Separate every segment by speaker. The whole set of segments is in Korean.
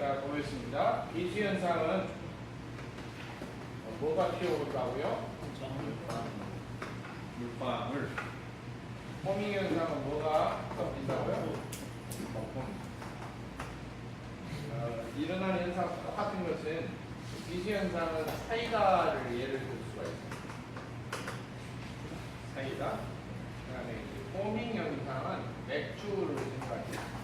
Speaker 1: 자, 보겠습니다. 이수 현상은 뭐가 튀어올라고요? 물방울. 호밍 현상은 뭐가 섞인다고요? 일어나는 현상 똑같은 것은 이수 현상은 사이다를 예를 들 수가 있습니다. 사이다. 그다음에 호밍 현상은 맥주를 생각해요.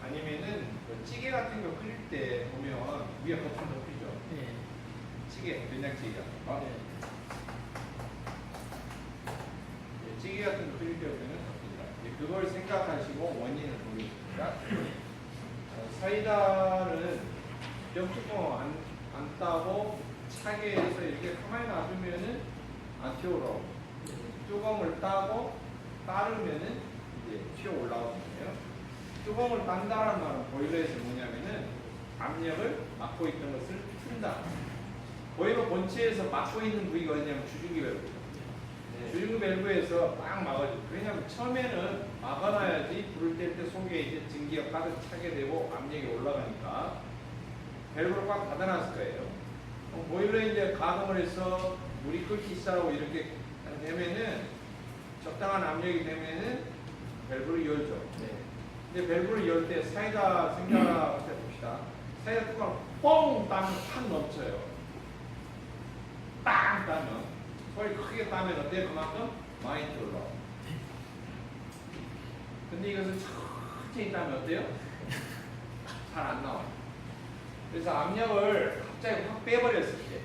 Speaker 1: 아니면은 찌개 같은 거 끓일 때 보면 위에 버튼 덮이죠.
Speaker 2: 네.
Speaker 1: 찌개, 된장찌개 같은 거.
Speaker 2: 네.
Speaker 1: 찌개 같은 거 끓일 때 보면 덮입니다. 그걸 생각하시고 원인을 보겠습니다. 사이다를 병뚜껑 안 따고 차게 해서 이렇게 가만히 놔두면은 안 튀어올라오고, 뚜껑을 따고 따르면은 이제 튀어 올라오거든요. 뚜껑을 딴다는 말은 보일러에서 뭐냐면은 압력을 막고 있던 것을 푼다. 보일러 본체에서 막고 있는 부위가 어디냐면 주중기 밸브. 네. 주중기 밸브에서 딱 막아줘. 왜냐면 처음에는 막아놔야지 불을 뗄 때 속에 이제 증기가 가득 차게 되고 압력이 올라가니까 밸브를 꽉 닫아놨을 거예요. 보일러에 이제 가동을 해서 물이 끓기 시작하고 이렇게 되면은 적당한 압력이 되면은 밸브를 열죠.
Speaker 2: 네.
Speaker 1: 근데 밸브를 열 때 사이다 생각을 해봅시다. 사이다 뚜껑을 뻥 따면 팍 넘쳐요. 빵 따면 소리 크게 따면 어때요? 그만큼 많이 들어올라요. 근데 이것을 천천히 따면 어때요? 잘 안 나와요. 그래서 압력을 갑자기 확 빼버렸을 때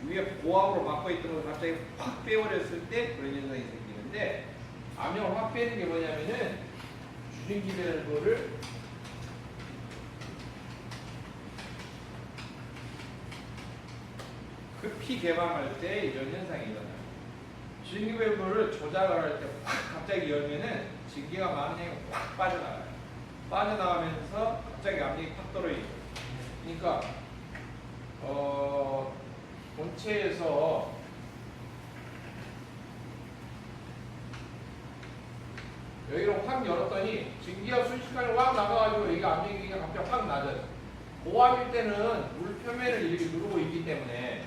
Speaker 1: 위에 고압으로 막고 있던 걸 갑자기 확 빼버렸을 때 그런 현상이 생기는데 압력을 확 빼는 게 뭐냐면은 주중기 밸브를 급히 개방할 때 이런 현상이 일어나요. 주중기 밸브를 조작을 할 때 확 갑자기 열면은 증기가 많은 양이 확 빠져나가요. 빠져나가면서 갑자기 압력이 확 떨어지죠. 그러니까 본체에서 여기를 확 열었더니 증기가 순식간에 확 나가가지고 여기가 압력이 갑자기 확 낮아요. 고압일 때는 물 표면을 이렇게 누르고 있기 때문에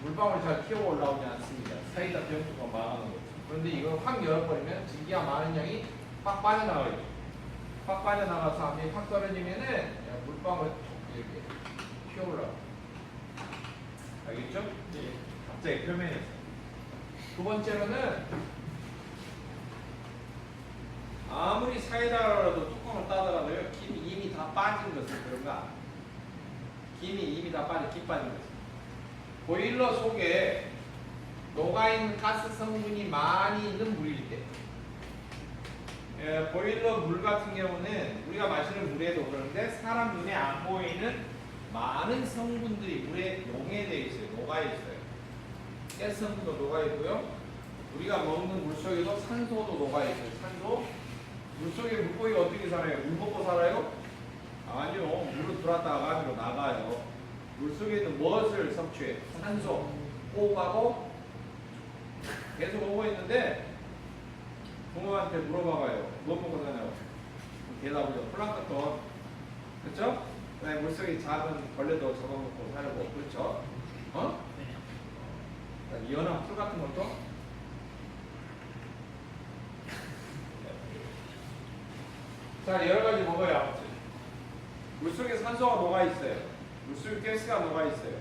Speaker 1: 물방울이 잘 튀어 올라오지 않습니다. 사이다 병뚜껑 막아놓은 거죠. 그런데 이걸 확 열어버리면 증기가 많은 양이 확 빠져나가요. 확 빠져나가서 압력이 확 떨어지면은 물방울이 이렇게 튀어 올라와요. 알겠죠?
Speaker 2: 네.
Speaker 1: 갑자기 표면에서. 두 번째로는 아무리 사이다라도 뚜껑을 따더라도요, 김이 이미 다 빠진 것을 그런가? 김이 이미 다 빠진, 김 빠진 것을. 보일러 속에 녹아있는 가스 성분이 많이 있는 물일 때. 보일러 물 같은 경우는 우리가 마시는 물에도 그런데 사람 눈에 안 보이는 많은 성분들이 물에 용해되어 있어요. 녹아있어요. 가스 성분도 녹아있고요. 우리가 먹는 물 속에도 산소도 녹아있어요. 산소. 물속에 물고기가 어떻게 살아요? 물 먹고 살아요? 아니요. 물을 들어왔다가 가지고 나가요. 물속에는 무엇을 섭취해요? 산소. 호흡하고 계속 오고 있는데 부모한테 물어봐봐요. 뭐 먹고 사냐고. 대답을요. 플랑크톤. 그렇죠? 그다음에 물속에 작은 벌레도 잡아먹고 살고. 그렇죠? 어?
Speaker 2: 네.
Speaker 1: 연한 풀 같은 것도 자, 여러 가지 먹어요. 아무튼 물속에 산소가 녹아있어요. 물속에 가스가 녹아있어요.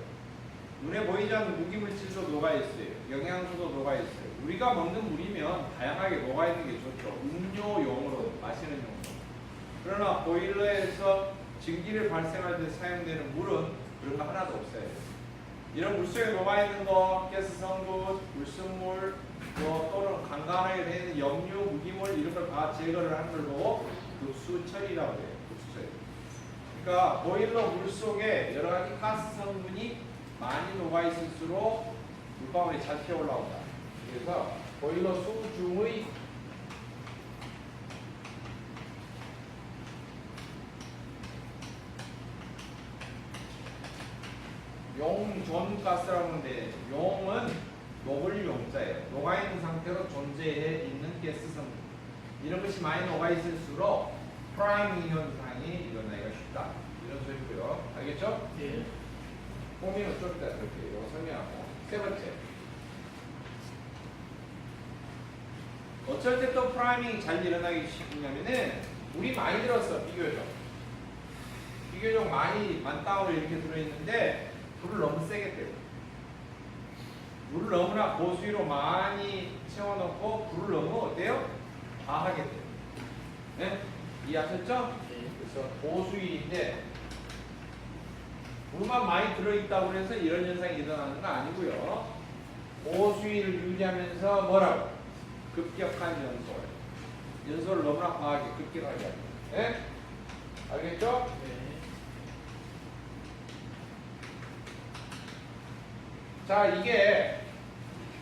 Speaker 1: 눈에 보이지 않는 무기물질도 녹아있어요. 영양소도 녹아있어요. 우리가 먹는 물이면 다양하게 녹아있는 게 좋죠. 음료용으로 마시는 용도. 그러나 보일러에서 증기를 발생할 때 사용되는 물은 그런 거 하나도 없어요. 이런 물속에 녹아있는 거, 가스 성분, 불순물, 또는 간간하게 되는 염류, 무기물 이런 걸 다 제거를 하는 걸 보고 급수 처리라고 해요. 급수 처리. 그러니까 보일러 물 속에 여러 가지 가스 성분이 많이 녹아 있을수록 물방울이 잘 튀어 올라온다. 그래서 보일러 수중의 용존가스라고 하는데 용은 녹을 용자예요. 녹아있는 상태로 존재해 있는 가스 성분. 이런 것이 많이 녹아 있을수록 프라이밍 현상이 일어나기가 쉽다. 이런 소리고요. 알겠죠?
Speaker 3: 예.
Speaker 1: 포밍은 좀 이따 그렇게 이거 설명하고. 세 번째. 어쩔 때 또 프라이밍이 잘 일어나기 쉽냐면은 우리 많이 들었어. 비교적 많이 만땅으로 이렇게 들어있는데 불을 너무 세게 때려. 물을 너무나 고수위로 많이 채워놓고 불을 너무 어때요? 과하게 돼요. 네? 이해하셨죠?
Speaker 3: 예.
Speaker 1: 그래서 고수위인데 물만 많이 들어있다고 해서 이런 현상이 일어나는 건 아니고요. 고수위를 유지하면서 뭐라고? 급격한 연소. 연소를 너무나 과하게 급격하게 합니다. 네? 알겠죠?
Speaker 3: 예.
Speaker 1: 자, 이게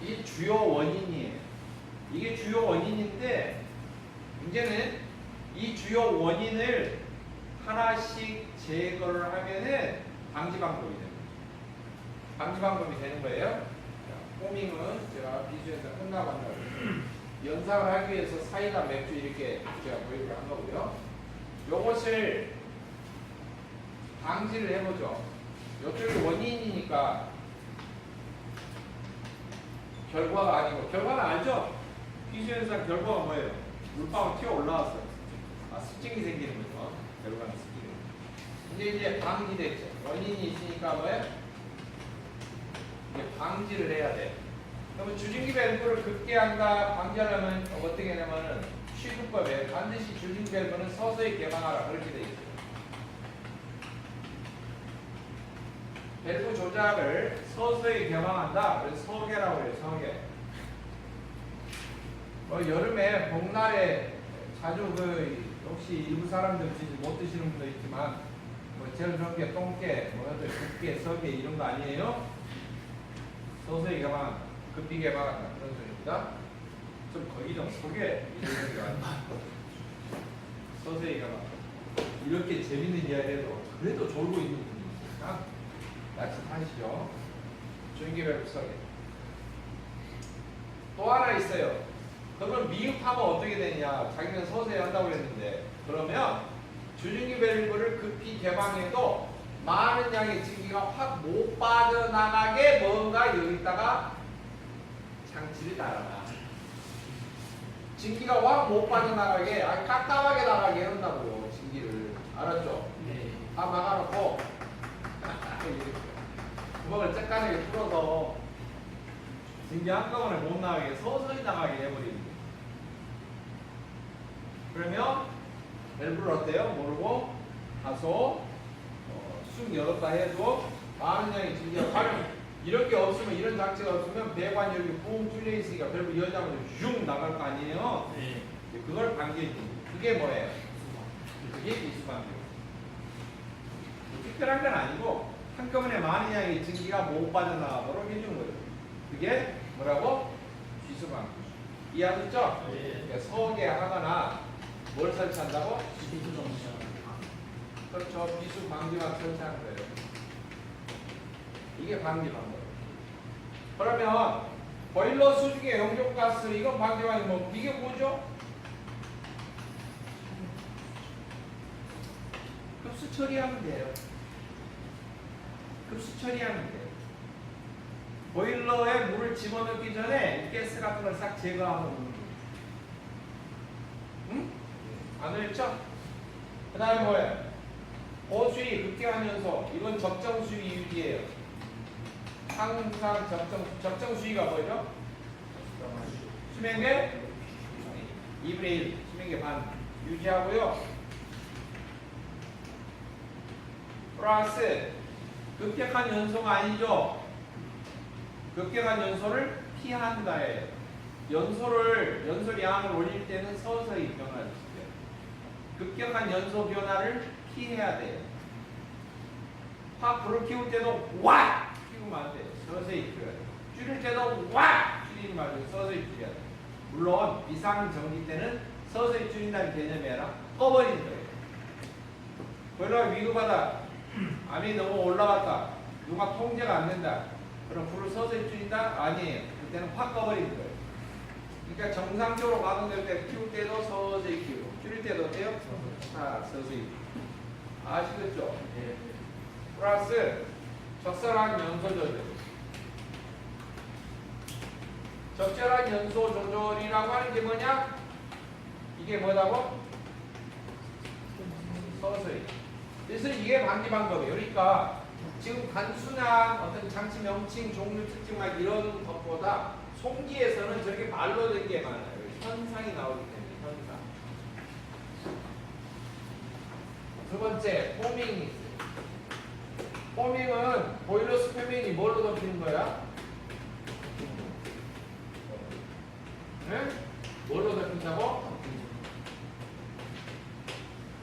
Speaker 1: 이 주요 원인이에요. 이게 주요 원인인데 문제는 이 주요 원인을 하나씩 제거를 하면은 방지 방법이 되는 거죠. 방지 방법이 되는 거예요. 자, 포밍은 제가 비수에서 끝나고 한다고 연상을 하기 위해서 사이다 맥주 이렇게 제가 보유를 한 거고요. 요것을 방지를 해보죠. 이쪽이 원인이니까 결과가 아니고 결과는 알죠? 비수현상 결과가 뭐예요? 물방울 튀어 올라왔어요. 습진이 생기는 거죠. 결과는 습진이. 근데 이제 방지됐죠. 원인이 있으니까 뭐예요? 이제 방지를 해야 돼. 그러면 주중기 밸브를 급기한다 방지하려면 어떻게 하냐면은 취급법에 반드시 주중기 밸브는 서서히 개방하라 그렇게 돼 있어요. 밸브 조작을 서서히 개방한다. 그래서 서개라고 해요. 서개. 여름에 봄날에 자주 혹시 일부 사람들 못 드시는 분도 있지만 제일 좋은 게 똥개, 국개, 서개 이런 거 아니에요? 서서히 개방한다. 급히 개방한다. 그런 소리입니다. 좀 거기 좀 서개 이런 게 아니야. 서서히 개방. 이렇게 재밌는 이야기해도 그래도 졸고 있는 분이 있으니까 약속하시죠. 주중기별 서개. 또 하나 있어요. 그러면 미흡하면 어떻게 되냐? 자기는 서서히 한다고 했는데 그러면 주중기 밸브를 급히 개방해도 많은 양의 증기가 확 못 빠져나가게 뭔가 여기다가 장치를 달아놔. 증기가 확 못 빠져나가게 깝깝하게 나가게 해놓는다고요. 증기를. 알았죠?
Speaker 3: 네.
Speaker 1: 다 막아놓고 이렇게 구멍을 쬐깐하게 뚫어서 증기 한꺼번에 못 나가게 서서히 나가게 해버리는 거예요. 그러면 밸브를 어때요? 모르고 다소 쑥 열었다 해도 많은 양의 증기가 활용 이렇게 없으면 이런 장치가 없으면 배관이 여기 붕 뚫려 있으니까 밸브 열자마자 슝 나갈 거 아니에요?
Speaker 3: 네.
Speaker 1: 그걸 방지해 주는 거예요. 그게 뭐예요? 그게 비수방지예요. 특별한 건 아니고 한꺼번에 많은 양의 증기가 못 빠져나가도록 해주는 거예요. 그게 뭐라고? 비수방지. 이해하셨죠?
Speaker 3: 네.
Speaker 1: 그러니까 서게 하거나 뭘 설치한다고?
Speaker 3: 비수 정시하는.
Speaker 1: 그렇죠. 비수 방지막 설치하는 거예요. 이게 방지 방법. 그러면 보일러 수중의 용접가스 이건 방지막이 뭐 이게 뭐죠? 급수 처리하면 돼요. 급수 처리하면 돼요. 보일러에 물을 집어넣기 전에 이 가스 같은 걸 싹 제거하고 넣는 거예요. 응? 안 그랬죠? 그 다음에 뭐예요? 고수위, 급격한 연소. 이건 적정 수위 유지예요. 항상 적정 수위가 뭐죠? 수명계 2분의 1, 수명계 반 유지하고요. 플러스 급격한 연소가 아니죠. 급격한 연소를 피한다예요. 연소를 양을 올릴 때는 서서히 변화를 시켜요. 급격한 연소 변화를 피해야 돼요. 확 불을 키울 때도 와! 키우면 안 돼요. 서서히 키워야 돼요. 줄일 때도 와! 줄이지 말고 서서히 줄여야 돼요. 물론 비상정지 때는 서서히 줄인다는 개념이 아니라 꺼버리는 거예요. 보일러가 위급하다. 암이 너무 올라갔다. 누가 통제가 안 된다. 그럼 불을 서서히 줄인다? 아니에요. 그때는 확 꺼버리는 거예요. 그러니까 정상적으로 가동될 때 키울 때도 서서히 키우고 줄일 때도 어때요? 서서히. 아시겠죠?
Speaker 2: 네.
Speaker 1: 플러스 적절한 연소 조절. 적절한 연소 조절이라고 하는 게 뭐냐? 이게 뭐라고? 서서히. 그래서 이게 방지 방법이에요. 그러니까 지금 단순한 어떤 장치 명칭, 종류, 특징 막 이런 것보다 송기에서는 저렇게 말로 된 게 많아요. 현상이 나오기 때문에 현상. 두 번째, 포밍이 있어요. 포밍은 보일러스 표면이 뭘로 덮이는 거야? 네? 뭘로 덮인다고?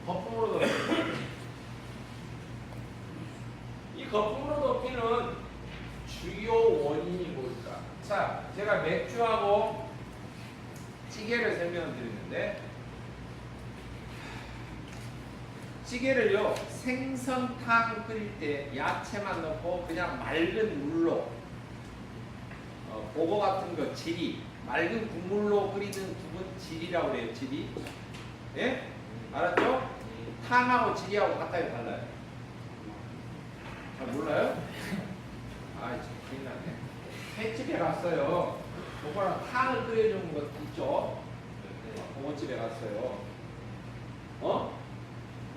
Speaker 1: 거품으로 덮이는. 이 거품으로 덮이는 주요 원인이 뭘까? 자, 제가 맥주하고 찌개를 설명드리는데 찌개를요 생선탕 끓일 때 야채만 넣고 그냥 맑은 물로 보고 같은 거 지리 맑은 국물로 끓이는 국은 지리라고 그래요. 지리. 예? 알았죠? 탕하고 지리하고 같아요 달라요? 잘 몰라요? 아 진짜 큰일 나네. 횟집에 갔어요. 그거랑 탕을 끓여주는 거 있죠? 고깃집에 갔어요.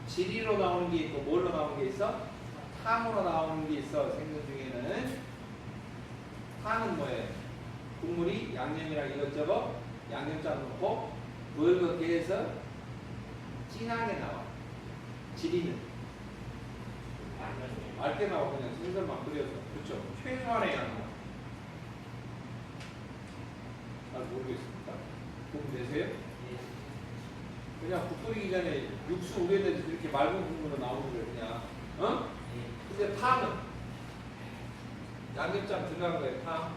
Speaker 1: 지리로 나오는 게 있고 뭘로 나오는 게 있어? 탕으로 나오는 게 있어. 생선 중에는 탕은 뭐예요? 국물이 양념이랑 이것저것 양념장 넣고 붉게 해서 진하게 나와. 지리는 맑게 나와. 그냥 생선만 끓여서. 그렇죠? 최소한의 양념. 잘 모르겠습니다. 국 내세요? 그냥 국 끓이기 전에 육수 우려내서 이렇게 맑은 국물로 나오는 거예요. 그냥. 근데 탕은 양념장 들어간 거예요. 탕.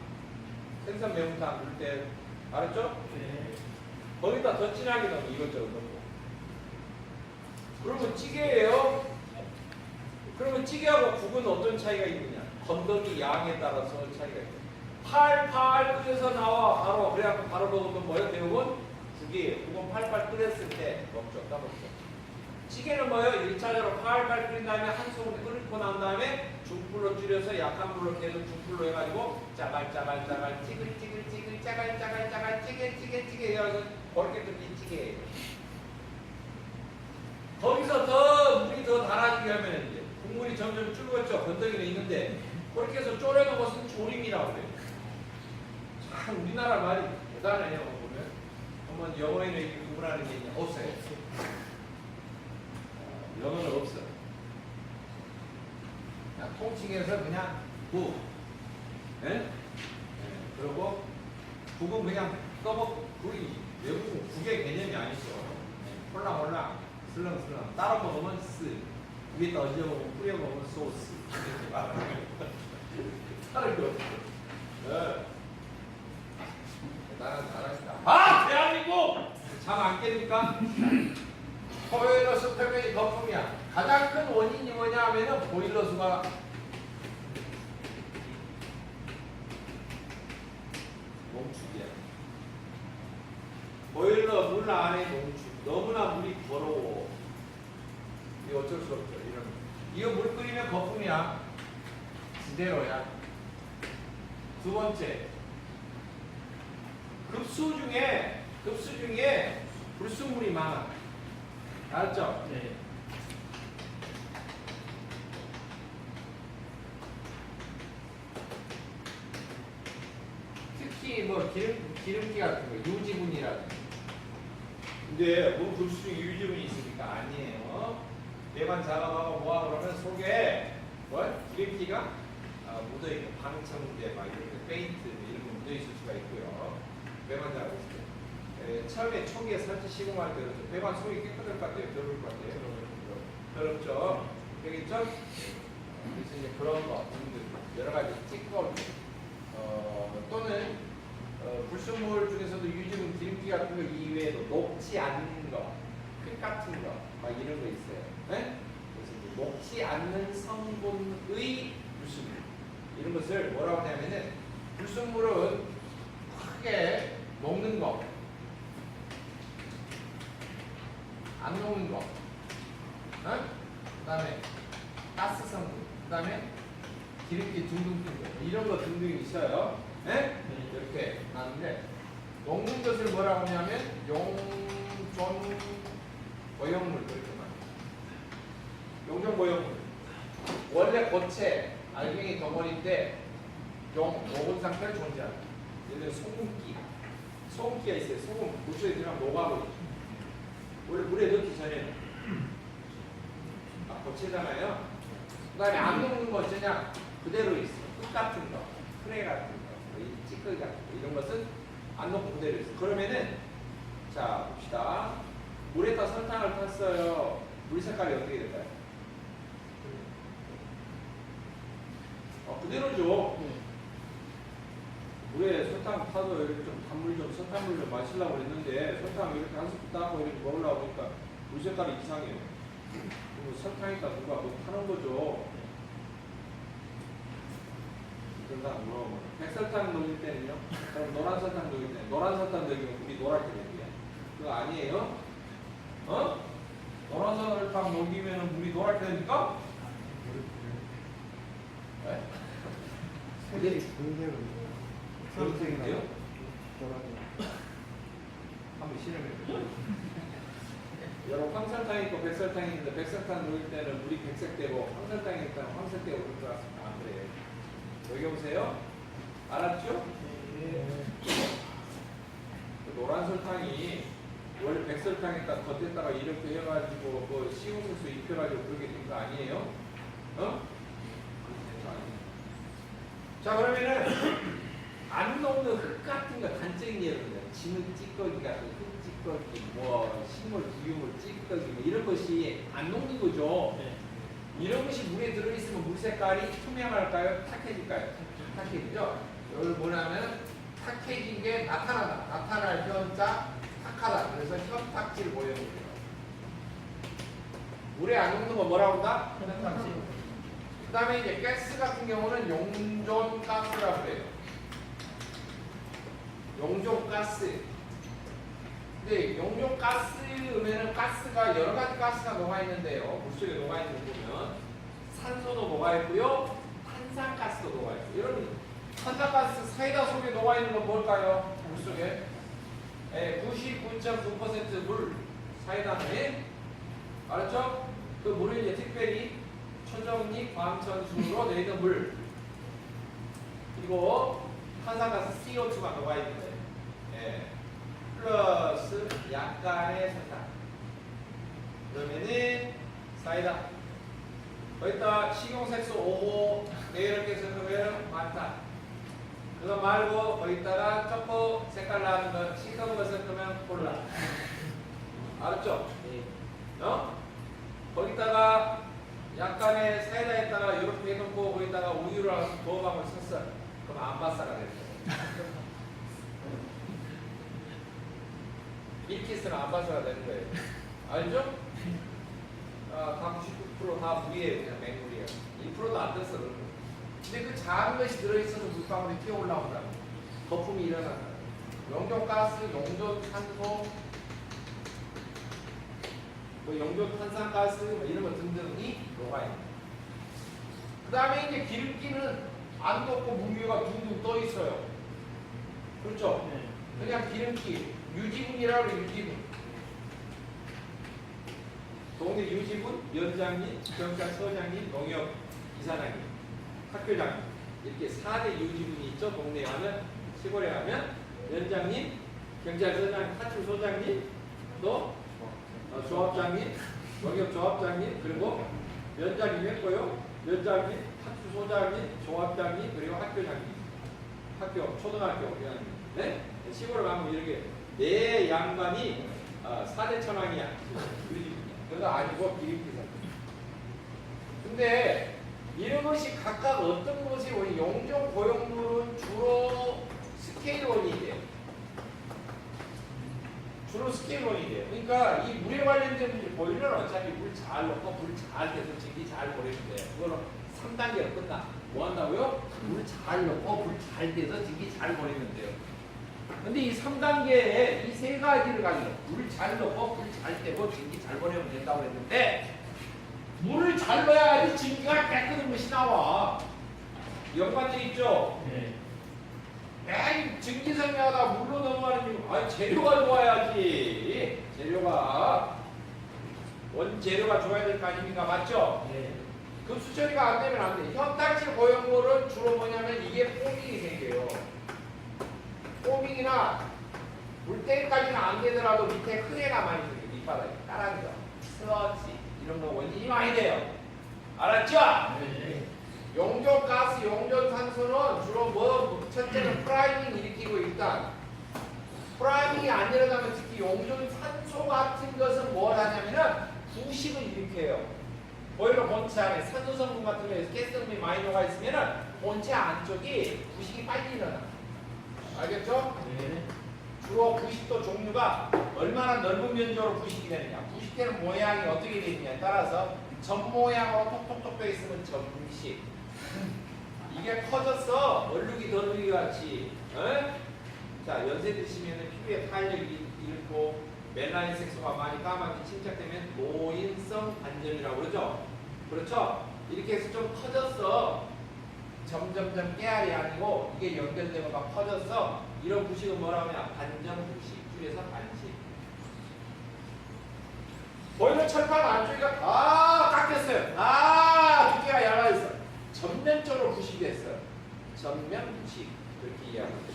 Speaker 1: 생선 매운탕 넣을 때 알았죠?
Speaker 2: 네.
Speaker 1: 거기다 더 진하게 넣으면 이것저것 넣고. 그러면 찌개예요? 그러면 찌개하고 국은 어떤 차이가 있느냐? 건더기 양에 따라서 차이가 있어요. 팔팔 끓여서 나와 바로. 그래갖고 바로 먹으면 뭐예요? 대부분 국이에요. 국은 팔팔 끓였을 때 먹죠. 따먹죠. 찌개는 뭐예요? 1차적으로 팔팔 끓인 다음에 한 소금 끓고 난 다음에 중불로 줄여서 약한 불로 계속 중불로 해가지고 짜갈짜갈짜갈 찌글찌글찌글 짜갈짜갈짜갈 찌개찌개찌개 해가지고 그렇게 끓인 찌개예요. 거기서 더 물이 더 달아지게 하면 이제 국물이 점점 줄었죠. 건더기는 있는데 그렇게 해서 졸여놓은 것은 조림이라고 그래요. 참 우리나라 말이 대단해요. 보면 한번 영어에는 이렇게 구분하는 게 있냐? 없어요. 영어는 없어. 그냥 통칭해서 그냥 국. 예? 네? 그리고 국은 그냥 떠먹 국이 외국은 국의 개념이 아니죠. 홀랑홀랑 슬렁슬렁 따로 먹으면 쓰. 위에다 얹어 먹으면 뿌려 먹으면 소스. 이렇게 말하는 거예요. 다른 게 없어. 네. 대단한 나라입니다. 아! 대한민국! 잠 안 깨니까? 보일러수 표면이 거품이야. 가장 큰 원인이 뭐냐 하면은 보일러수가 농축이야. 보일러 물 안에 농축. 너무나 물이 더러워. 이거 어쩔 수 없죠. 이거 물 끓이면 거품이야. 그대로야. 두 번째. 급수 중에 불순물이 많아. 알았죠?
Speaker 2: 네.
Speaker 1: 특히 뭐 기름기 같은 거, 유지분이라든지. 근데 뭐 급수 중에 유지분이 있습니까? 아니에요. 배관 작업하고 뭐하고 그러면 속에 뭐 기름기가 묻어있고 방청제 막 이런 거 페인트 이런 거 묻어있을 수가 있고요. 배관 작업했을 때. 처음에 초기에 설치 시공할 때 배관 속이 깨끗할 것 같아요? 더러울 것 같아요? 더럽죠? 되겠죠? 그래서 이제 그런 거 여러 가지 찍고 또는 불순물 중에서도 유지분 기름기 같은 거 이외에도 녹지 않는 거, 흙 같은 거 막 이런 거 있어요. 네? 그래서 이제 녹지 않는 성분의 불순물 이런 것을 뭐라고 하냐면은 불순물은 크게
Speaker 3: 녹는 거, 안 녹는 거, 그 다음에 가스 성분, 그 다음에 기름기 등등 이런 거 등등이 있어요. 네? 이렇게 나는데 녹는 것을 뭐라고 하냐면 용존 오염물 그렇게 말해요. 용존 오염물. 원래 고체 알갱이 덩어리인데 녹은 상태로 존재한다. 예를 들어 소금기가 있어요. 소금 물속에 들어가면 녹아버리죠. 원래 물에 넣기 전에는 고체잖아요. 그 다음에 안 녹는 거 그냥 그대로 있어. 끝 같은 거, 프레 같은 거, 이 찌꺼기 같은 거 이런 것은 안 녹고 그대로 있어. 그러면은 자 봅시다. 물에다 설탕을 탔어요. 물 색깔이 어떻게 될까요? 그대로죠. 물에 설탕 타서 이렇게 좀 단물 좀 설탕물 좀 마시려고 했는데 설탕 이렇게 한 스푼 따고 이렇게 먹으려고 하니까 물 색깔이 이상해요. 그럼 설탕이니까 누가 뭐 타는 거죠. 그러다 물어보면 백설탕 녹일 때는요? 그럼 노란 설탕 녹일 때는 노란 설탕 녹이면 물이 노랗게 됩니다. 그거 아니에요? 노란 설탕 녹이면 물이 노랗게 됩니까? 네? 그렇대요? 한번 실험해보세요. 여러분 황설탕이 있고 백설탕이 있는데 백설탕 녹일 때는 물이 백색되고 황설탕이 있다는 황색되고 그럴 것 같습니다. 안 그래요? 여기 보세요. 알았죠? 노란 설탕이 원래 백설탕에다 겉에다가 이렇게 해가지고 뭐 식용색소 입혀가지고 그렇게 된 거 아니에요? 자 그러면은 안 녹는 흙 같은 거 단적인 예로는 진흙 찌꺼기 같은 흙 찌꺼기, 뭐 식물 부유물 찌꺼기 뭐 이런 것이 안 녹는 거죠. 이런 것이 물에 들어있으면 물 색깔이 투명할까요? 탁해질까요? 탁해지죠. 여기 뭐냐면 탁해진 게 나타나다. 나타날 현자 탁하다. 그래서 현탁질 모형이에요. 물에 안 녹는 거 뭐라고 한다? 현탁질. 그 다음에 이제 가스 같은 경우는 용존가스라고 해요. 용존가스. 근데 용존가스면은 가스가 여러 가지 가스가 녹아 있는데요. 물속에 녹아 있는 거 보면 산소도 녹아 있고요, 탄산가스도 녹아 있어요. 이런 탄산가스 사이다 속에 녹아 있는 건 뭘까요? 물속에 99.9% 물 사이다에 알았죠? 그 물을 이제 특별히 초정리 광천수로 내리는 물 그리고 탄산가스 CO2가 녹아 있는 거예요. 플러스 약간의 설탕. 그러면은 사이다. 거기다 식용색소 5호 이렇게 섞으면 많다. 그거 말고 거기다가 초코 색깔 나는 거 싱거운 거 섞으면 콜라. 알았죠? 거기다가 약간의 사이다에다가 이렇게 해놓고 거기다가 우유를 부어가면 썼어. 그럼 안바사가 될 거예요. 밀키스는 안바사가 되는 거예요. 알죠? 각 99%다 물이에요. 그냥 맹물이에요. 2%도 안 됐어. 근데 그 작은 것이 들어있어서 물방울이 튀어 올라온다고. 거품이 일어난다. 용존가스, 용존탄소, 뭐 용존탄산가스 뭐 이런 거 등등이 녹아있는. 그 다음에 이제 기름기는 안 녹고 물기가 둥둥 떠 있어요. 그렇죠? 그냥 기름기. 유지분이라고 해요. 유지분. 동네 유지분, 연장님, 경찰서장님, 농협 이사장님, 학교장님 이렇게 4대 유지분이 있죠. 동네에 가면, 시골에 가면 연장님, 경찰서장님, 파출소장님, 또 조합장님, 농협조합장님, 그리고 연장님 했고요. 연장님, 파출소장님, 조합장님, 그리고 학교장님, 학교, 초등학교 교장님. 네? 시골에 가면 이렇게 네 양반이 4대 천왕이야. 그거 아니고 기름기사. 근데 이런 것이 각각 어떤 것이 우리 용존 고용물은 주로 스케일원이 돼요. 주로 스케일원이 돼요. 그러니까 이 물에 관련된 문제, 보일러는 어차피 물 잘 넣고 물 잘 돼서 증기 잘 보내면 돼요. 그거는 3단계로 끝나. 뭐 한다고요? 물 잘 넣고 물 잘 돼서 증기 잘 보내면 돼요. 근데 이 3단계에 이 세 가지를 가지고 물 잘 넣고 불 잘 떼고 전기 잘 보내면 된다고 했는데 물을 잘 넣어야지 전기가 깨끗한 것이 나와. 연관돼 있죠?
Speaker 2: 네.
Speaker 3: 에이 전기생명하다 물로 넘어가는 이유 아니 재료가 좋아야지. 재료가 원재료가 좋아야 될 거 아닙니까? 맞죠?
Speaker 2: 네.
Speaker 3: 급수 처리가 안 되면 안 돼. 현탁질 고형물은 주로 뭐냐면 이게 포밍이 생겨요. 포밍이나 물때까지는 안 되더라도 밑에 흔해가 많이 생겨요. 밑바닥에 까라는 거, 슬러지 이런 거 원인이 많이 돼요. 알았죠?
Speaker 2: 네.
Speaker 3: 용존가스, 용존산소는 주로 뭐 첫째는 프라이밍 일으키고 일단 프라이밍이 안 일어나면 특히 용존산소 같은 것은 뭘 하냐면은 부식을 일으켜요. 보일러 본체 안에 산소 성분 같은 거에서 가스 성분이 많이 녹아 있으면은 본체 안쪽이 부식이 빨리 일어나. 알겠죠?
Speaker 2: 네.
Speaker 3: 주로 부식도 종류가 얼마나 넓은 면적으로 부식이 되느냐, 부식되는 모양이 어떻게 되느냐에 따라서 점 모양으로 톡톡톡 돼 있으면 점식. 이게 커졌어. 얼룩이 더듬이 같이. 에? 자, 연세 드시면 피부에 탄력이 잃고 멜라닌 색소가 많이 까맣게 침착되면 노인성 반점이라고 그러죠. 그렇죠? 이렇게 해서 좀 커졌어. 점점점 깨알이 아니고 이게 연결되고 막 커졌어. 이런 부식은 뭐라고 하냐? 반점 부식. 줄여서 반식. 보이는 철판 안쪽이가 다 깎였어요. 두께가 얇아있어. 전면적으로 부식이 됐어요. 전면 부식. 그렇게 이해합니다.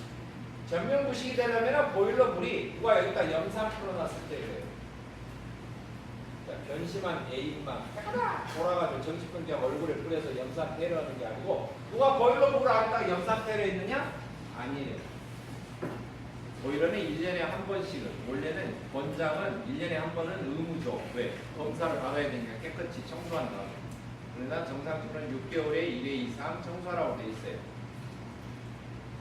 Speaker 3: 전면 부식이 되려면 보일러 물이 누가 여기다 염산 풀어놨을 때 그래요. 자, 변심한 애인만 해가다 돌아가지고 정식분기가 얼굴에 뿌려서 염산 패러하는 게 아니고 누가 보일러 물을 안에다 염산 패러 있느냐? 아니에요. 보일러는 1년에 한 번씩은, 원래는 권장은 1년에 한 번은 의무죠. 왜? 검사를 받아야 되니까 깨끗이 청소한다. 그러나 정상적으로는 6개월에 1회 이상 청소하라고 돼 있어요.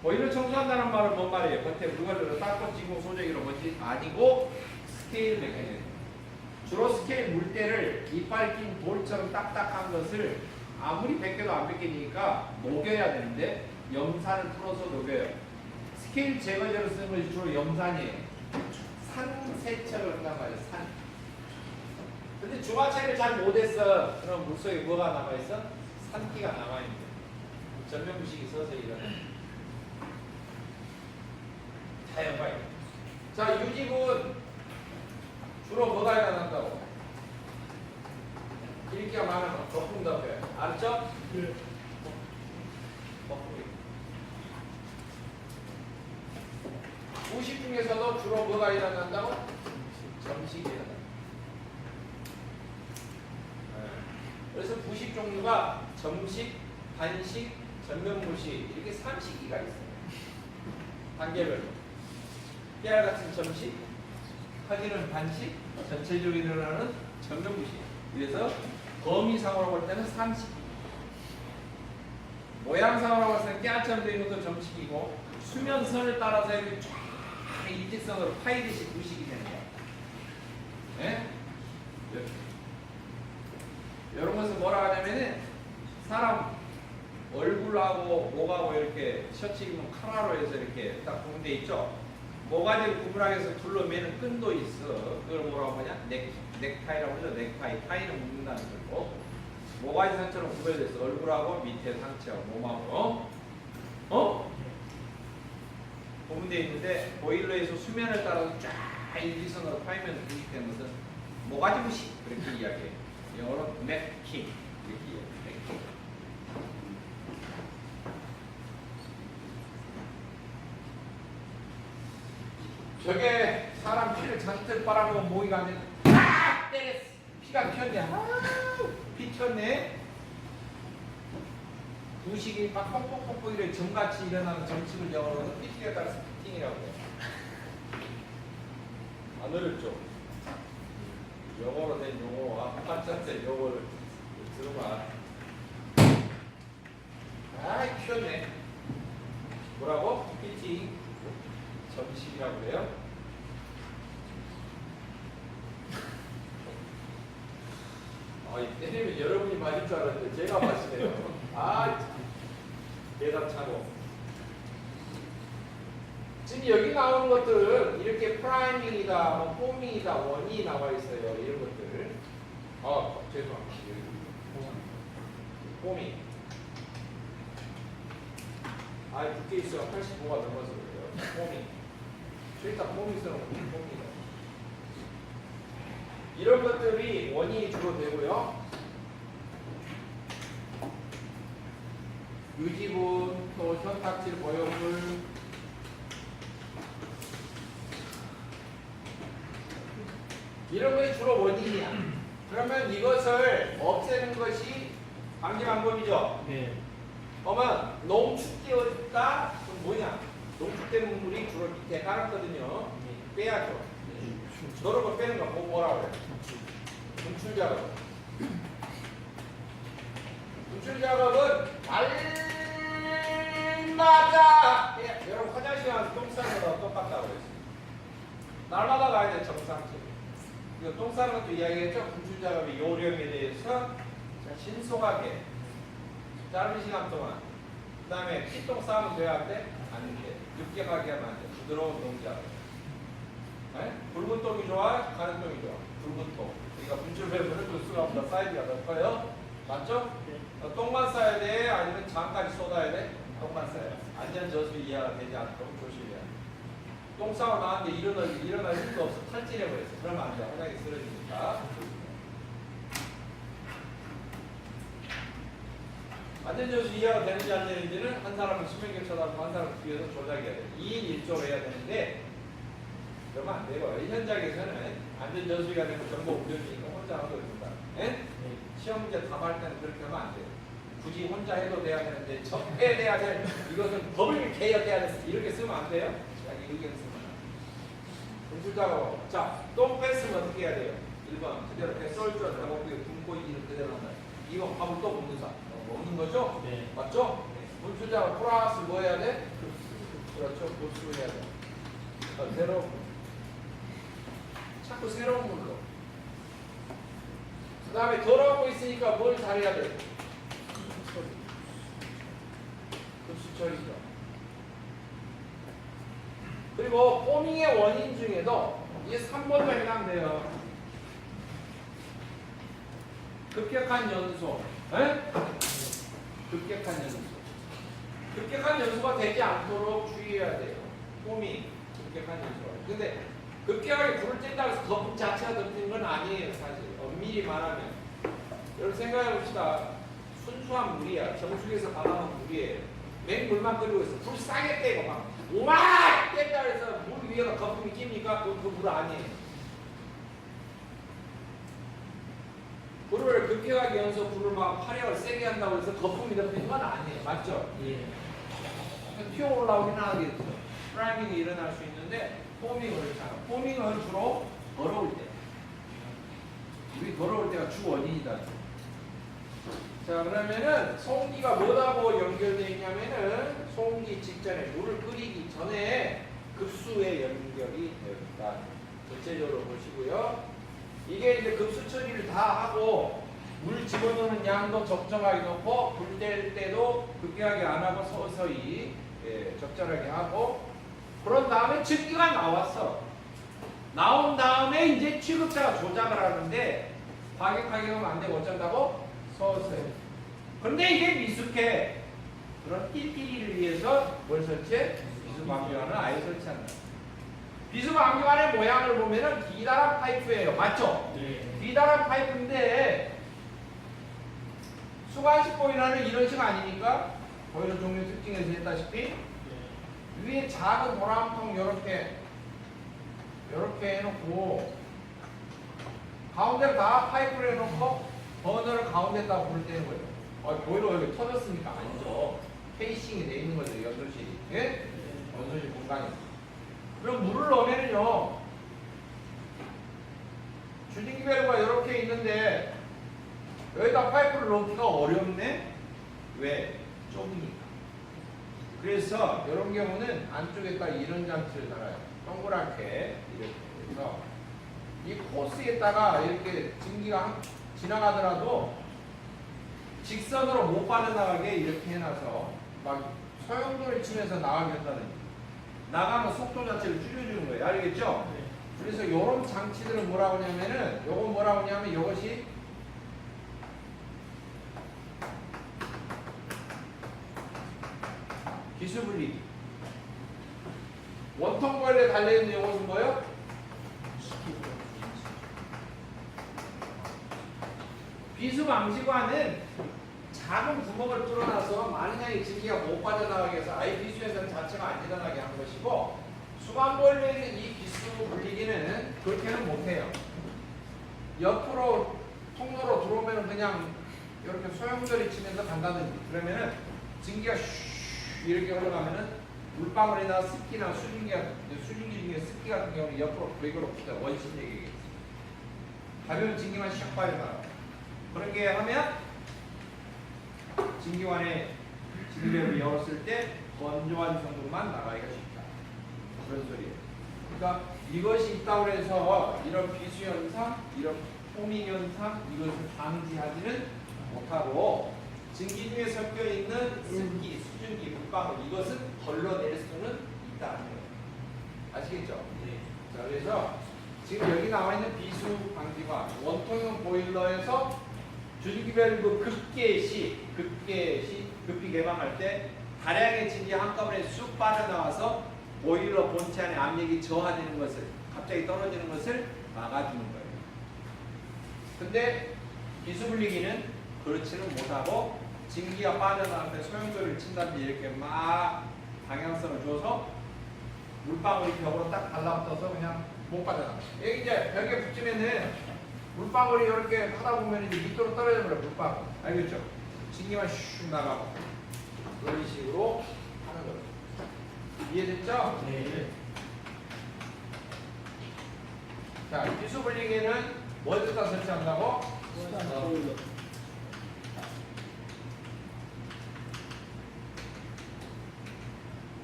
Speaker 3: 보일러 청소한다는 말은 뭔 말이에요? 겉에 물건으로 닦고 찌고 소저기로 뭐지? 아니고 스케일 메커니즘. 주로 스케일 물때를 이빨 낀 돌처럼 딱딱한 것을 아무리 벗겨도 안 벗기니까 녹여야 되는데 염산을 풀어서 녹여요. 스케일 제거제로 쓰는 것이 주로 염산이에요. 산 세척을 한단 말이에요. 산. 근데 주마체를 잘 못했어. 그럼 물속에 뭐가 남아있어? 산기가 남아있는 거예요. 전면부식이 서서 일어나요. 자연과요. 자, 유지군 주로 뭐가 일어난다고? 일기가 많으면 거품 덮여요. 알았죠?
Speaker 2: 네.
Speaker 3: 거품이. 부식 중에서도 주로 뭐가 일어난다고? 점식이 일어난다. 그래서 부식 종류가 점식, 반식, 전면부식 이렇게 3시기가 있어요. 단계별로. 깨알 같은 점식, 하기는 반식, 전체적으로 일어나는 전면부식. 그래서 범위상으로 볼 때는 3시기. 모양상으로 봤을 때는 깨알처럼 되어 있는 것도 점식이고 수면선을 따라서 이렇게 쫙 일직선으로 파이듯이 부식이 되는 거야. 네? 이런 것은 뭐라 하냐면은 사람 얼굴하고 목하고 이렇게 셔츠 입으면 카라로 해서 이렇게 딱 구분돼 있죠. 모가지를 구분하기 위해서 둘러매는 끈도 있어. 그걸 뭐라고 하냐? 넥타이라고 하죠. 넥타이. 타이는 묶는다는 거고. 모가지 상처럼 구별돼 있어. 얼굴하고 밑에 상처, 몸하고. 구분돼 있는데 보일러에서 수면을 따라서 쫙 일직선으로 파이면 부식되는 것은 모가지 부식 그렇게 이야기해요. 영어로 넥킹 이렇게 이야기해요. 넥킹. 저게 사람 피를 잔뜩 빨아먹은 모기가 아니라 딱 때렸어. 피가 튀었네. 피 튀었네. 부식이 막 뻑뻑뻑뻑 이래 점같이 일어나는 점식을 영어로 피팅에 따라서 피팅이라고 해요. 안 어렵죠? 영어로 된 용어와 한자된 용어를 들어봐. 아이 튀었네. 뭐라고? 피팅. 점식이라고 그래요? 때리면 여러분이 맞을 줄 알았는데 제가 맞으네요. 대답 차고. 지금 여기 나오는 것들은 이렇게 프라이밍이다, 뭐 포밍이다, 원이 나와 있어요. 이런 것들. 죄송합니다. 포밍. 붙게 있어. 85가 넘어서 그래요. 포밍. 일단 포밍 쓰는 거예요. 포밍이다. 이런 것들이 원인이 주로 되고요. 유지분, 또 현탁질 보형물, 이런 것이 주로 원인이야. 그러면 이것을 없애는 것이 방지 방법이죠.
Speaker 2: 네.
Speaker 3: 그러면 농축되었다. 그럼 뭐냐? 농축된 물이 주로 밑에 깔았거든요. 빼야죠. 저런 거 빼는 거 뭐라고 그래? 분출 작업. 분출 작업은 날마다 여러분 화장실 가서 똥 싸는 거랑 똑같다고 그랬어요. 날마다 가야 돼 정상적으로. 이거 똥 싸는 것도 이야기했죠. 분출 작업의 요령에 대해서 신속하게 짧은 시간 동안. 그 다음에 피똥 싸면 돼야 안 돼? 안 돼. 늦게 가게 하면 안 돼. 부드러운 동작. 붉은 똥이 좋아? 가는 똥이 좋아? 붉은 똥. 그러니까 분출 배분을 볼 수가 없다. 사이즈가 넓어요. 맞죠? 똥만 싸야 돼? 아니면 장까지 쏟아야 돼? 똥만 싸야 돼. 안전 저수 이하가 되지 않도록 조심해야 돼. 똥 싸고 나왔는데 일어날 힘도 없어. 탈진해버렸어. 그러면 안 돼. 화장이 쓰러지니까. 안전저수 이하가 되는지 안 되는지는 한 사람은 수명계 쳐다보고 한 사람은 뒤에서 조작해야 돼. 2인 1조로 해야 되는데 그러면 안 돼요. 이 현장에서는 안전저수가 되면 정보 운전이니까 혼자 하는 겁니다. 시험 문제 답할 때는 그렇게 하면 안 돼요. 굳이 혼자 해도 돼야 되는데 접해야 될 이것은 법을 개혁해야 돼. 이렇게 쓰면 안 돼요. 자기 의견 쓰면 분출작업. 자, 똥 뺐으면 어떻게 해야 돼요? 1번 그대로 쏠줄 하고 분고이는 그대로 한다. 2번 밥을 또 먹는다. 먹는 거죠?
Speaker 2: 네.
Speaker 3: 맞죠? 분출작업 플러스 뭐 해야 돼? 그렇죠. 보수 해야 돼. 새로운 물. 자꾸 새로운 물로. 그 다음에 더러워 있으니까 뭘 잘해야 돼? 급수처리죠. 그리고 포밍의 원인 중에도 이게 3번도 해당돼요. 급격한 연소. 급격한 연소. 급격한 연소가 되지 않도록 주의해야 돼요. 포밍, 급격한 연소. 근데 급격하게 불을 쬐다고 해서 거품 자체가 덮이는 건 아니에요, 사실. 엄밀히 말하면. 여러분 생각해 봅시다. 순수한 물이야. 정수기에서 받아온 물이에요. 맹물만 끓이고 있어. 불 싸게 떼고 막 우와! 뗐다 해서 물 위에가 거품이 낍니까? 그 물 아니에요. 불을 급격하게 연서 불을 막 화력을 세게 한다고 해서 거품이 덮이는 건 아니에요. 맞죠?
Speaker 2: 예.
Speaker 3: 튀어 올라오긴 하겠죠. 프라이밍이 일어날 수 있는데 포밍은 그렇잖아. 포밍은 주로 더러울 때. 우리 더러울 때가 주 원인이다. 자, 그러면은 송기가 뭐하고 연결되어 있냐면은 송기 직전에 물을 끓이기 전에 급수에 연결이 되어 있다. 전체적으로 보시고요. 이게 이제 급수 처리를 다 하고 물 집어넣는 양도 적정하게 넣고 불 뗄 때도 급격하게 안 하고 서서히 적절하게 하고 그런 다음에 증기가 나왔어. 나온 다음에 이제 취급자가 조작을 하는데 과격하게 하면 안 되고 어쩐다고? 서서히. 그런데 이게 미숙해. 그런 띠띠리를 위해서 뭘 설치해? 비수방류관을 아예 설치한다. 비수방류관의 모양을 보면은 기다란 파이프예요. 맞죠?
Speaker 2: 네.
Speaker 3: 기다란 파이프인데 수관식 보일러는 이런 식 아닙니까? 보일러 종류 특징에서 했다시피 위에 작은 도랑통 요렇게 해놓고 가운데를 다 파이프를 해놓고 버너를 가운데다 불을 떼는 거예요. 보일러 여기 터졌으니까 아니죠. 케이싱이 돼 있는 거죠. 연소실이. 예? 연소실 공간이. 그럼 물을 넣으면요. 주딩기 밸브가 이렇게 있는데 여기다 파이프를 넣기가 어렵네? 왜? 좁으니까. 그래서 이런 경우는 안쪽에다 이런 장치를 달아요. 동그랗게 이렇게 해서 이 코스에다가 이렇게 증기가 지나가더라도 직선으로 못 빠져나가게 이렇게 해놔서 막 소용돌이 치면서 나가게 한다는
Speaker 1: 나가면 속도 자체를 줄여주는 거예요. 알겠죠? 그래서 이런 장치들은 뭐라고 하냐면은 요건 뭐라고 하냐면 이것이 기수분리기. 원통 거리에 달려있는 이것은 뭐예요? 비수 방지관은 작은 구멍을 뚫어놔서 많은 양의 증기가 못 빠져나가게 해서 아예 비수에서는 자체가 안 일어나게 한 것이고, 수반벌레에 있는 이 비수 분리기는 그렇게는 못해요. 옆으로 통로로 들어오면 그냥 이렇게 소용돌이 치면서 간다든지, 그러면은 증기가 슉 이렇게 흘러가면은 물방울이나 습기나 수증기 중에 습기 같은 경우는 옆으로 외교로 붙어 원심력이겠지. 가벼운 증기만 샥 빠져나가. 그런 게 하면 증기관에 증기압을 열었을 때 건조한 정도만 나가기가 쉽다. 그런 소리예요. 그러니까 이것이 있다고 해서 이런 비수 현상, 이런 포밍 현상, 이것을 방지하지는 못하고, 증기 중에 섞여 있는 습기, 수증기, 물방울, 이것은 걸러낼 수는 있다는 거예요. 아시겠죠? 네. 자, 그래서 지금 여기 나와 있는 비수 방지관, 원통형 보일러에서 주기별 급히 개방할 때 다량의 증기 한꺼번에 쑥 빠져나와서 보일러 본체 안에 압력이 저하되는 것을, 갑자기 떨어지는 것을 막아주는 거예요. 근데 비수분리기는 그렇지는 못하고, 증기가 빠져나갈 때 소용돌이를 친다든지 이렇게 막 방향성을 줘서 물방울이 벽으로 딱 달라붙어서 그냥 못 빠져나가요. 여기 이제 벽에 붙이면은 물방울이 이렇게 하다 보면 이제 밑으로 떨어져 버려요. 물방울. 알겠죠? 증기만 슉 나가고 그런 식으로 하는 거예요. 이해됐죠?
Speaker 3: 네.
Speaker 1: 자, 비수 분리기는 어디다 설치한다고?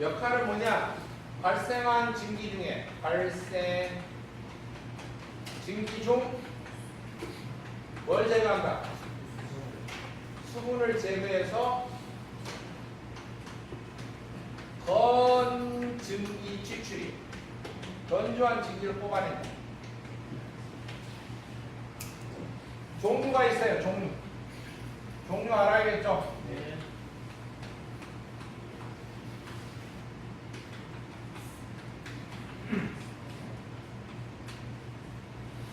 Speaker 1: 역할은 뭐냐? 발생한 증기 중에 증기 중 뭘 제거한다? 수분을 제거해서 건증기 추출이, 건조한 증기를 뽑아낸다. 종류가 있어요. 종류 알아야겠죠?
Speaker 3: 네.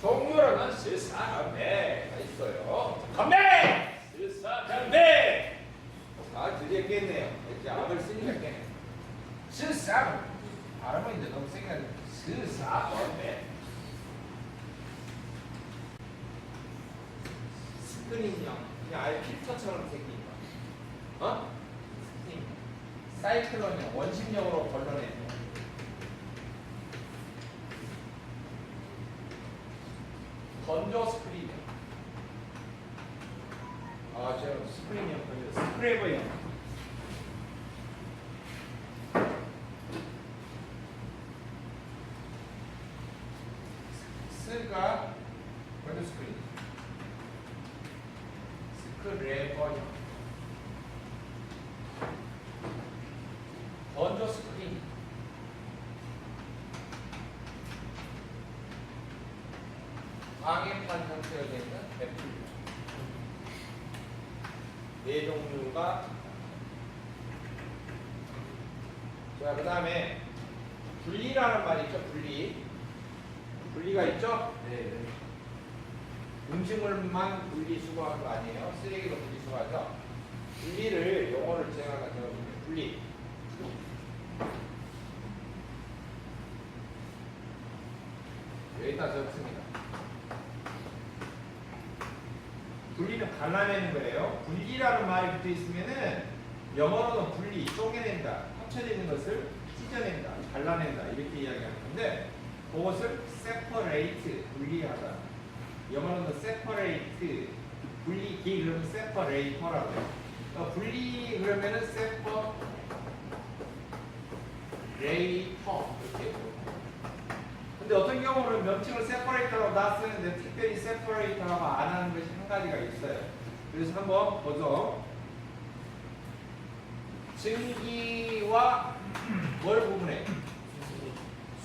Speaker 1: 종류로는 스사건배가 있어요. 건배! 스사건배! 아, 드디어 깼네요. 이제 압을 쓰니까 깨네. 스사건배. 발음은 이제 너무 세게 하죠. 스사건배. 스크린형. 그냥 아예 필터처럼 생긴 거. 어? 스크린. 사이클론형. 원심력으로 걸러내는 거. 건조 스크린형. 아, 제가 스크린형 건조 스크래버형. 스가 건조 스크린. 스크래버형. 건조 스크린. 방해판 형태가 되는 배풀. 네 종류가. 자, 그 다음에 분리라는 말이 있죠. 분리가 있죠.
Speaker 3: 네.
Speaker 1: 음식물만 분리수거하는 거 아니에요. 쓰레기도 분리수거하죠. 분리를 용어를 제가 적어볼게요. 분리. 여기다 적습니다. 분리는 갈라내는 거예요. 분리라는 말이 붙어 있으면은 영어로는 분리, 쪼개낸다, 합쳐지는 것을 찢어낸다, 갈라낸다 이렇게 이야기하는 건데, 그것을 separate, 분리하다. 영어로는 separate, 분리기 그러면 separator라고 해요. 그러니까 분리 그러면은 separator 이렇게 해요. 근데 어떤 경우는 명칭을 separator라고 다 쓰는데 특별히 separator라고 안 하는 것이 한 가지가 있어요. 그래서 한번 보죠. 증기와 뭘 구분해?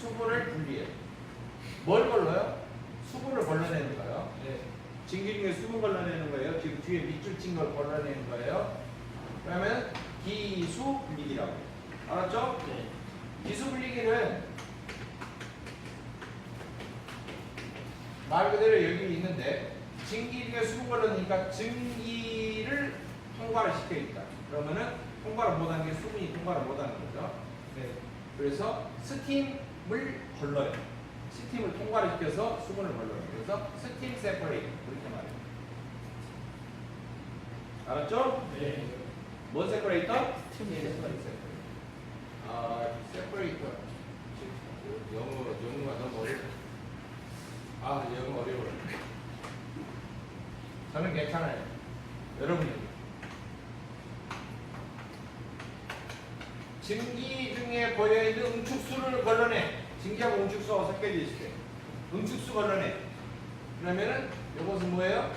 Speaker 1: 수분을 분리해요. 뭘 걸러요? 수분을 걸러내는 거예요.
Speaker 3: 네.
Speaker 1: 증기 중에 수분 걸러내는 거예요. 지금 뒤에 밑줄 친 걸 걸러내는 거예요. 그러면 기수 분리기라고 해요. 알았죠?
Speaker 2: 네.
Speaker 1: 기수 분리기는 말 그대로 여기 있는데 증기 중에 수분 걸러내니까 증기를 통과를 시켜있다. 그러면은 통과를 못하는 게 수분이 통과를 못하는 거죠.
Speaker 3: 네.
Speaker 1: 그래서 스팀을 걸러요. 스팀을 통과를 시켜서 수분을 걸러요. 그래서 스팀 세퍼레이터 그렇게 말해요. 알았죠?
Speaker 2: 네.
Speaker 1: 뭔 세퍼레이터?
Speaker 2: 스팀
Speaker 1: 세퍼레이터. 아, 세퍼레이터. 영어가 너무 어려워. 아, 영어 어려워요. 저는 괜찮아요. 여러분이. 증기 중에 보여있는 응축수를 걸러내. 증기하고 응축수가 섞여져 있을 때. 응축수 걸러내. 그러면은 이것은 뭐예요?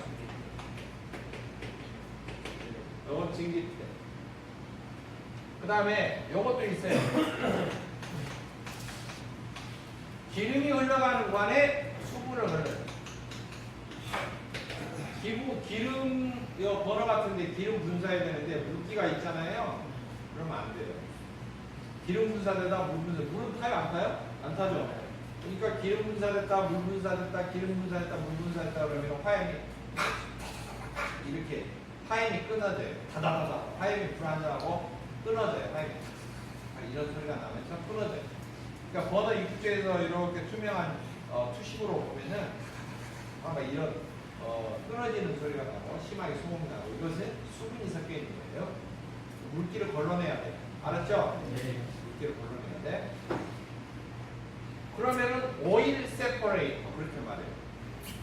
Speaker 1: 이건 증기 때. 그 다음에 이것도 있어요. 기름이 흘러가는 관에 수분을 걸러요. 기름, 요 버너 같은데 기름 분사해야 되는데 물기가 있잖아요. 그러면 안 돼요. 기름 분사되다 물 분사, 물은 타요 안 타요? 안 타죠. 그러니까 기름 분사됐다, 물 분사됐다, 기름 분사됐다, 물 분사됐다 그러면 화염이 이렇게 화염이 끊어져요. 다다다다 화염이 불안정하고 끊어져요. 화염이 이런 소리가 나면서 끊어져요. 그러니까 버너 입구쪽에서 이렇게 투명한 투식으로 보면은 아마 이런 끊어지는 소리가 나고 심하게 소음이 나고 이것은 수분이 섞여 있는 거예요. 물기를 걸러내야 돼요. 알았죠?
Speaker 2: 네.
Speaker 1: 물기를 걸러내야 돼. 그러면은 오일 세퍼레이터 그렇게 말해요.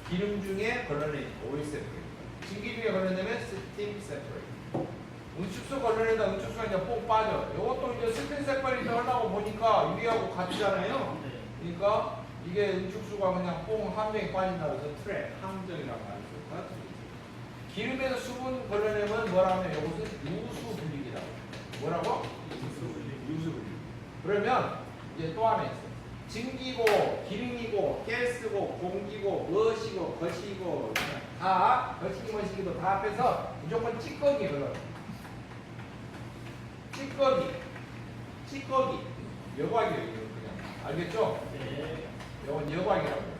Speaker 1: 기름 중에 걸러내는 오일 세퍼레이터. 증기 중에 걸러내면 스팀 세퍼레이터. 응축수 걸러내다 응축수가 이제 뽕 빠져. 이것도 이제 스팀 세퍼레이터 하려고 보니까 유리하고 같잖아요.
Speaker 2: 네.
Speaker 1: 그러니까 이게 응축수가 그냥 뽕 함정에 빠진다 그래서 트랩, 함정이라고 말해요. 기름에서 수분 걸러내면 뭐라 하면 이것은 유수 분리기라고 해요. 뭐라고? 유수 분리기. 그러면 이제 또 하나 있어요. 증기고, 기름이고, 가스고, 공기고, 무엇이고, 것이고, 다, 것이기, 무엇이기도 다 합해서 무조건 찌꺼기 흘러요. 찌꺼기. 여과기예요, 이거 그냥. 알겠죠?
Speaker 2: 네.
Speaker 1: 이건 여과기라고 해요.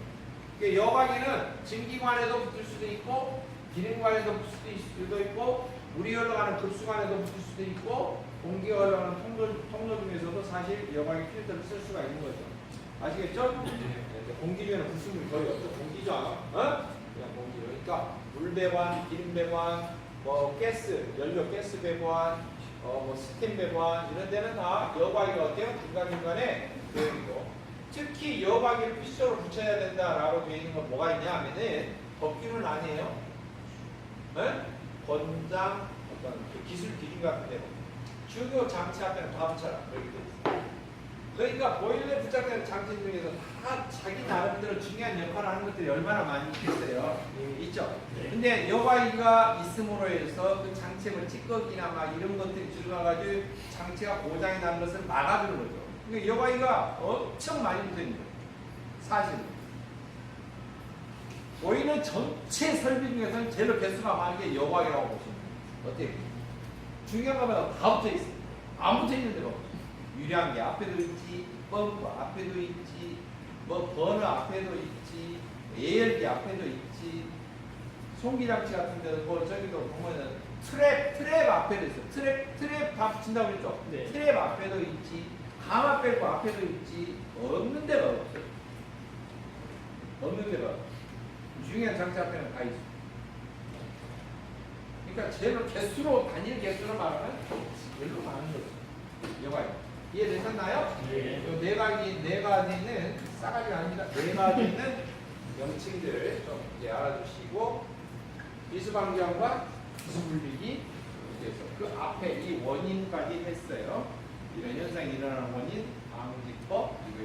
Speaker 1: 그러니까 여과기는 증기관에도 붙을 수도 있고, 기름관에도 붙을 수도 있고, 물이 흘러가는 급수관에도 붙을 수도 있고, 공기가 흘러가는 통로 중에서도 사실 여과기 필터를 쓸 수가 있는 거죠. 아시겠죠? 공기 중에는 불순물이 거의 없죠. 공기죠. 그냥 공기. 그러니까 물 배관, 기름 배관, 뭐 가스, 연료 가스 배관, 뭐 스팀 배관 이런 데는 다 여과기가 어때요? 중간중간에 되어 있고 특히 여과기를 필수적으로 붙여야 된다라고 되어 있는 건 뭐가 있냐 하면은 법규는 아니에요. 권장 어떤 그 기술 기준 같은 데 중요 장치 앞에는 다 붙여라. 그렇게 돼 있어요. 그러니까 보일러에 부착되는 장치 중에서 다 자기 나름대로 중요한 역할을 하는 것들이 얼마나 많이 있겠어요. 있죠.
Speaker 2: 네.
Speaker 1: 근데 여과기가 있음으로 해서 그 장치에 뭐 찌꺼기나 막 이런 것들이 들어가가지고 장치가 고장이 나는 것을 막아주는 거죠. 그러니까 여과기가 엄청 많이 붙어 있는 거예요. 사실. 보일러 전체 설비 중에서는 제일 개수가 많은 게 여과기라고 보시면 돼요. 어때요? 중요한 거마다 다 붙어 있어요. 안 붙어 있는 데가 없어요. 유량기 앞에도 있지, 펌프 앞에도 있지, 뭐 버너 앞에도 있지, 예열기 앞에도 있지, 송기장치 같은 데도 뭐 저기도 보면은 트랩 앞에도 있어. 트랩 다 붙인다고 그랬죠?
Speaker 2: 네.
Speaker 1: 트랩 앞에도 있지, 가마 뺄고 앞에도 있지, 없는 데가 없어요. 없는 데가 중요한 장치 앞에는 다 있어. 그러니까 제일 개수로 단일 개수로 말하면 별로 많은 거죠. 여봐요. 이해되셨나요?
Speaker 2: 네.
Speaker 1: 요 네 가지는 싸가지가 아닙니다. 네 가지는 명칭들 좀 이제 알아두시고 비수방지함과 비수분리기 그래서 그 앞에 이 원인까지 했어요. 이런 현상이 일어나는 원인, 방지법 이거.